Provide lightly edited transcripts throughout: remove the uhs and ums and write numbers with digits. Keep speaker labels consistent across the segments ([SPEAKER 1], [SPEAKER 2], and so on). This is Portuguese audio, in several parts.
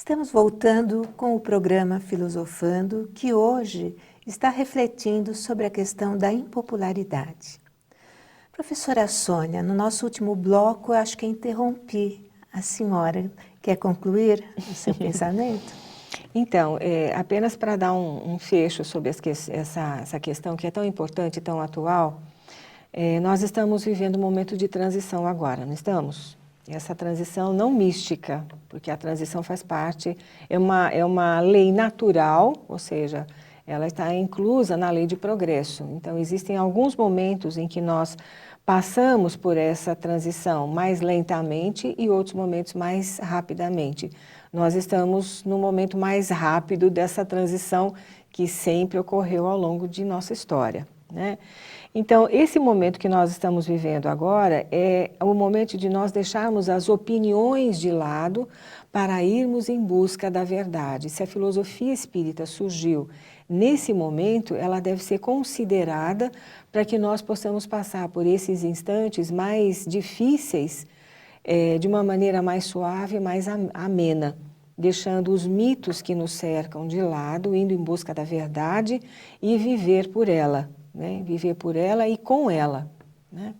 [SPEAKER 1] Estamos voltando com o programa Filosofando, que hoje está refletindo sobre a questão da impopularidade. Professora Sônia, no nosso último bloco, eu acho que interrompi a senhora. Quer concluir o seu pensamento?
[SPEAKER 2] Então, apenas para dar um fecho sobre essa questão que é tão importante e tão atual, nós estamos vivendo um momento de transição agora, não estamos? Essa transição não mística, porque a transição faz parte, é uma lei natural, ou seja, ela está inclusa na lei de progresso. Então, existem alguns momentos em que nós passamos por essa transição mais lentamente e outros momentos mais rapidamente. Nós estamos no momento mais rápido dessa transição que sempre ocorreu ao longo de nossa história, né? Então, esse momento que nós estamos vivendo agora é o momento de nós deixarmos as opiniões de lado para irmos em busca da verdade. Se a filosofia espírita surgiu nesse momento, ela deve ser considerada para que nós possamos passar por esses instantes mais difíceis de uma maneira mais suave, mais amena, deixando os mitos que nos cercam de lado, indo em busca da verdade e viver por ela. Né? Viver por ela e com ela. Né?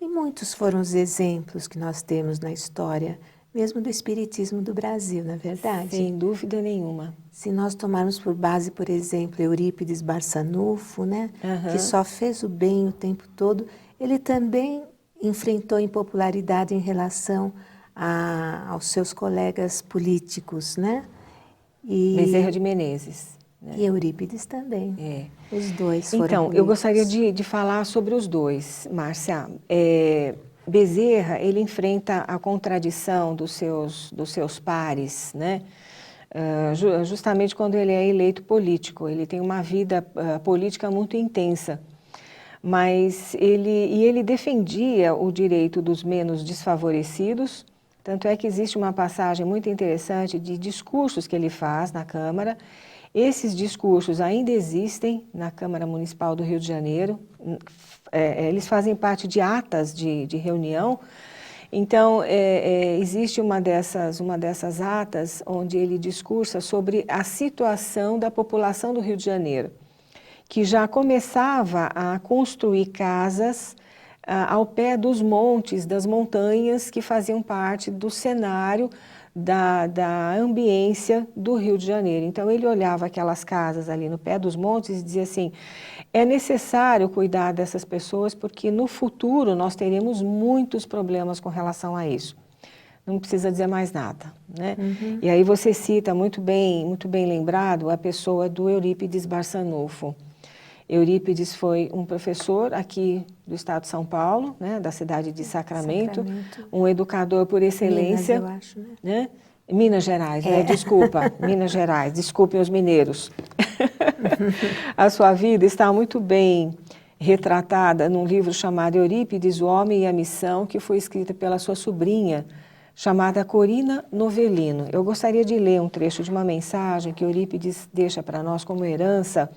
[SPEAKER 1] E muitos foram os exemplos que nós temos na história, mesmo do Espiritismo do Brasil, não é verdade?
[SPEAKER 2] Sem dúvida nenhuma.
[SPEAKER 1] Se nós tomarmos por base, por exemplo, Eurípides Barçanufo, né, que só fez o bem o tempo todo, ele também enfrentou impopularidade em relação aos seus colegas políticos, né?
[SPEAKER 2] Bezerra de Menezes.
[SPEAKER 1] Né? E Eurípides também. Os dois foram
[SPEAKER 2] Então,
[SPEAKER 1] políticos.
[SPEAKER 2] eu gostaria de falar sobre os dois, Márcia. Bezerra, ele enfrenta a contradição dos seus pares, né? Justamente quando ele é eleito político. Ele tem uma vida política muito intensa, mas ele defendia o direito dos menos desfavorecidos. Tanto é que existe uma passagem muito interessante de discursos que ele faz na Câmara. Esses discursos ainda existem na Câmara Municipal do Rio de Janeiro, eles fazem parte de atas de reunião. Então, existe uma dessas atas onde ele discursa sobre a situação da população do Rio de Janeiro, que já começava a construir casas ao pé dos montes, das montanhas que faziam parte do cenário da ambiência do Rio de Janeiro. Então, ele olhava aquelas casas ali no pé dos montes e dizia assim, é necessário cuidar dessas pessoas porque no futuro nós teremos muitos problemas com relação a isso. Não precisa dizer mais nada, né? E aí você cita muito bem lembrado a pessoa do Eurípides Barçanufo. Eurípides foi um professor aqui do estado de São Paulo, né, da cidade de Sacramento, um educador por excelência.
[SPEAKER 1] Minas, eu acho,
[SPEAKER 2] né? Minas Gerais, né? Desculpa, Minas Gerais, desculpem os mineiros. A sua vida está muito bem retratada num livro chamado Eurípides, o Homem e a Missão, que foi escrita pela sua sobrinha, chamada Corina Novellino. Eu gostaria de ler um trecho de uma mensagem que Eurípides deixa para nós como herança,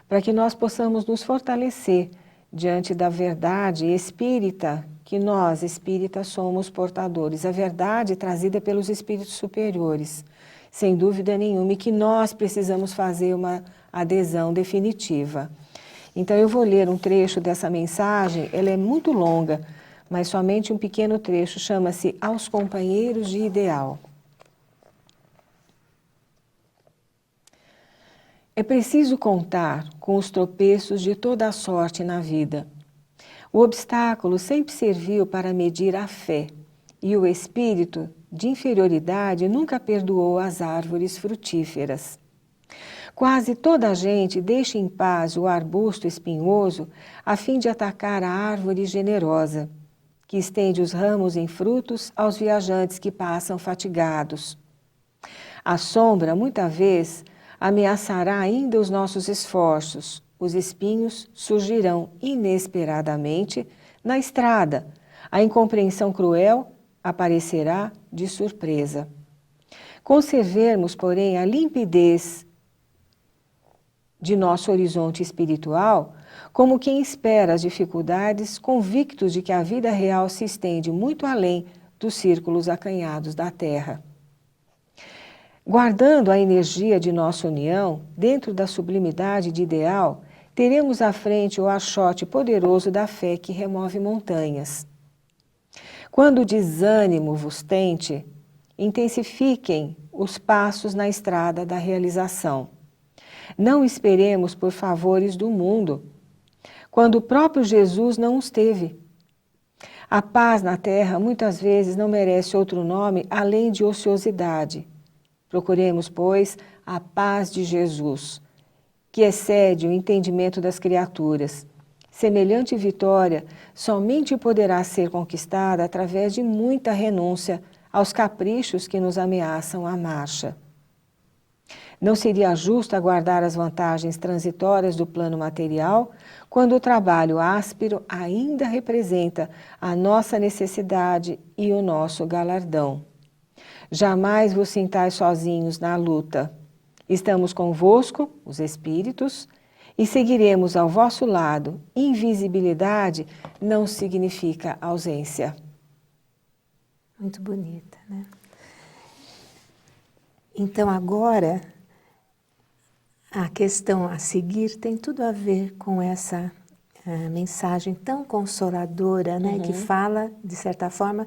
[SPEAKER 2] para que nós possamos nos fortalecer diante da verdade espírita, que nós, espíritas, somos portadores. A verdade trazida pelos espíritos superiores, sem dúvida nenhuma, e que nós precisamos fazer uma adesão definitiva. Então, eu vou ler um trecho dessa mensagem, ela é muito longa, mas somente um pequeno trecho, chama-se Aos Companheiros de Ideal. É preciso contar com os tropeços de toda a sorte na vida. O obstáculo sempre serviu para medir a fé, e o espírito de inferioridade nunca perdoou as árvores frutíferas. Quase toda a gente deixa em paz o arbusto espinhoso a fim de atacar a árvore generosa, que estende os ramos em frutos aos viajantes que passam fatigados. A sombra, muita vez, ameaçará ainda os nossos esforços. Os espinhos surgirão inesperadamente na estrada. A incompreensão cruel aparecerá de surpresa. Conservemos, porém, a limpidez de nosso horizonte espiritual, como quem espera as dificuldades, convictos de que a vida real se estende muito além dos círculos acanhados da Terra. Guardando a energia de nossa união dentro da sublimidade de ideal, teremos à frente o achote poderoso da fé que remove montanhas. Quando o desânimo vos tente, intensifiquem os passos na estrada da realização. Não esperemos por favores do mundo, quando o próprio Jesus não os teve. A paz na terra muitas vezes não merece outro nome além de ociosidade. Procuremos, pois, a paz de Jesus, que excede o entendimento das criaturas. Semelhante vitória somente poderá ser conquistada através de muita renúncia aos caprichos que nos ameaçam a marcha. Não seria justo aguardar as vantagens transitórias do plano material, quando o trabalho áspero ainda representa a nossa necessidade e o nosso galardão. Jamais vos sintais sozinhos na luta. Estamos convosco, os espíritos, e seguiremos ao vosso lado. Invisibilidade não significa ausência.
[SPEAKER 1] Muito bonita, né? Então agora, a questão a seguir tem tudo a ver com essa mensagem tão consoladora, né? Que fala, de certa forma,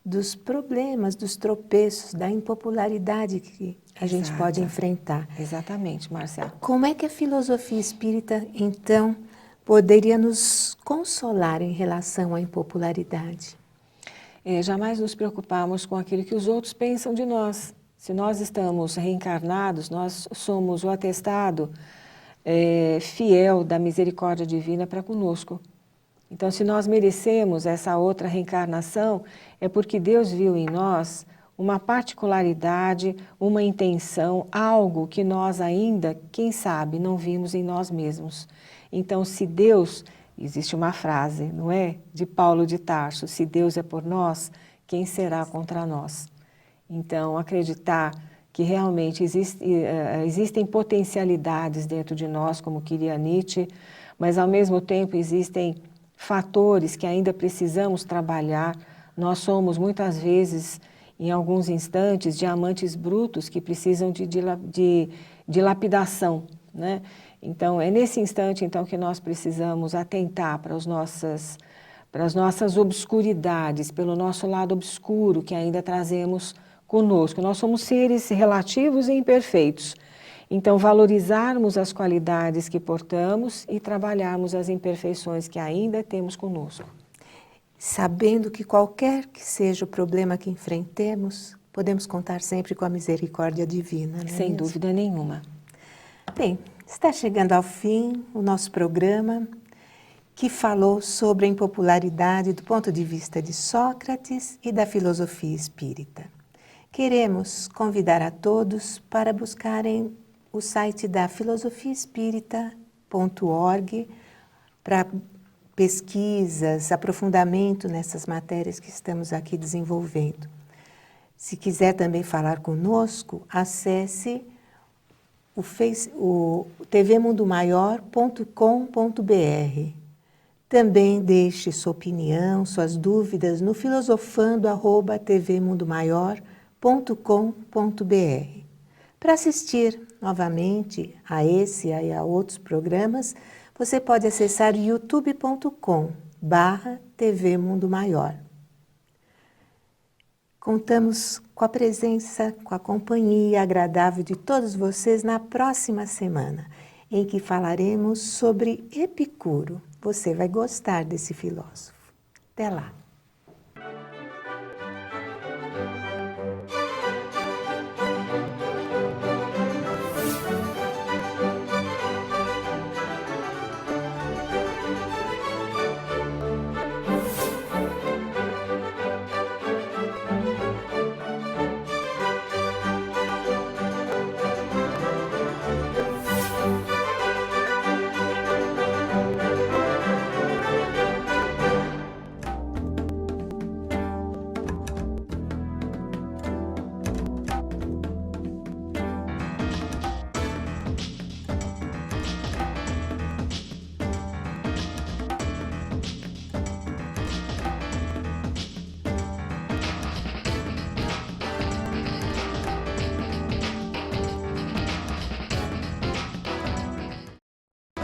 [SPEAKER 1] dos problemas, dos tropeços, da impopularidade que a gente pode enfrentar.
[SPEAKER 2] Exatamente, Márcia.
[SPEAKER 1] Como é que a filosofia espírita, então, poderia nos consolar em relação à impopularidade?
[SPEAKER 2] Jamais nos preocuparmos com aquilo que os outros pensam de nós. Se nós estamos reencarnados, nós somos o atestado fiel da misericórdia divina para conosco. Então, se nós merecemos essa outra reencarnação, é porque Deus viu em nós uma particularidade, uma intenção, algo que nós ainda, quem sabe, não vimos em nós mesmos. Então, se Deus, existe uma frase, não é? De Paulo de Tarso, se Deus é por nós, quem será contra nós? Então, acreditar que realmente existem potencialidades dentro de nós, como queria Nietzsche, mas ao mesmo tempo existem fatores que ainda precisamos trabalhar. Nós somos muitas vezes, em alguns instantes, diamantes brutos que precisam de lapidação, né? Então, é nesse instante então, que nós precisamos atentar para as nossas obscuridades, pelo nosso lado obscuro que ainda trazemos conosco. Nós somos seres relativos e imperfeitos. Então, valorizarmos as qualidades que portamos e trabalharmos as imperfeições que ainda temos conosco.
[SPEAKER 1] Sabendo que qualquer que seja o problema que enfrentemos, podemos contar sempre com a misericórdia divina, não é
[SPEAKER 2] Sem
[SPEAKER 1] mesmo?
[SPEAKER 2] dúvida nenhuma.
[SPEAKER 1] Bem, está chegando ao fim o nosso programa, que falou sobre a impopularidade do ponto de vista de Sócrates e da filosofia espírita. Queremos convidar a todos para buscarem o site da filosofiaespírita.org para pesquisas, aprofundamento nessas matérias que estamos aqui desenvolvendo. Se quiser também falar conosco, acesse o tvmundomaior.com.br. Também deixe sua opinião, suas dúvidas no filosofando@tvmundomaior.com.br. Para assistir novamente a esse e a outros programas, você pode acessar youtube.com/TV Mundo Maior. Contamos com a presença, com a companhia agradável de todos vocês na próxima semana, em que falaremos sobre Epicuro. Você vai gostar desse filósofo. Até lá!